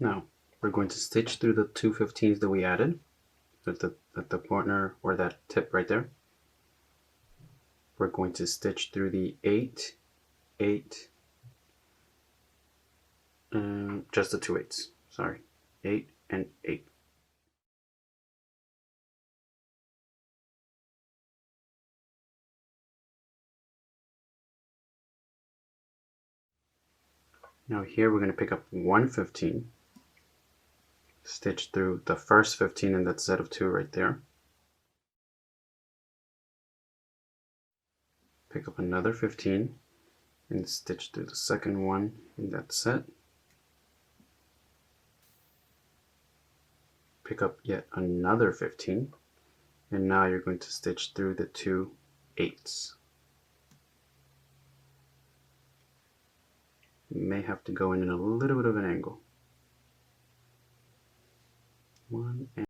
Now we're going to stitch through the two 15s that we added at the corner, or that tip right there. We're going to stitch through the 8, 8, just the two 8s, sorry, 8 and 8. Now here we're going to pick up one 15, stitch through the first 15 in that set of 2 right there, pick up another 15 and stitch through the second one in that set, pick up yet another 15, and now you're going to stitch through the two 8s. You may have to go in a little bit of an angle. 1 and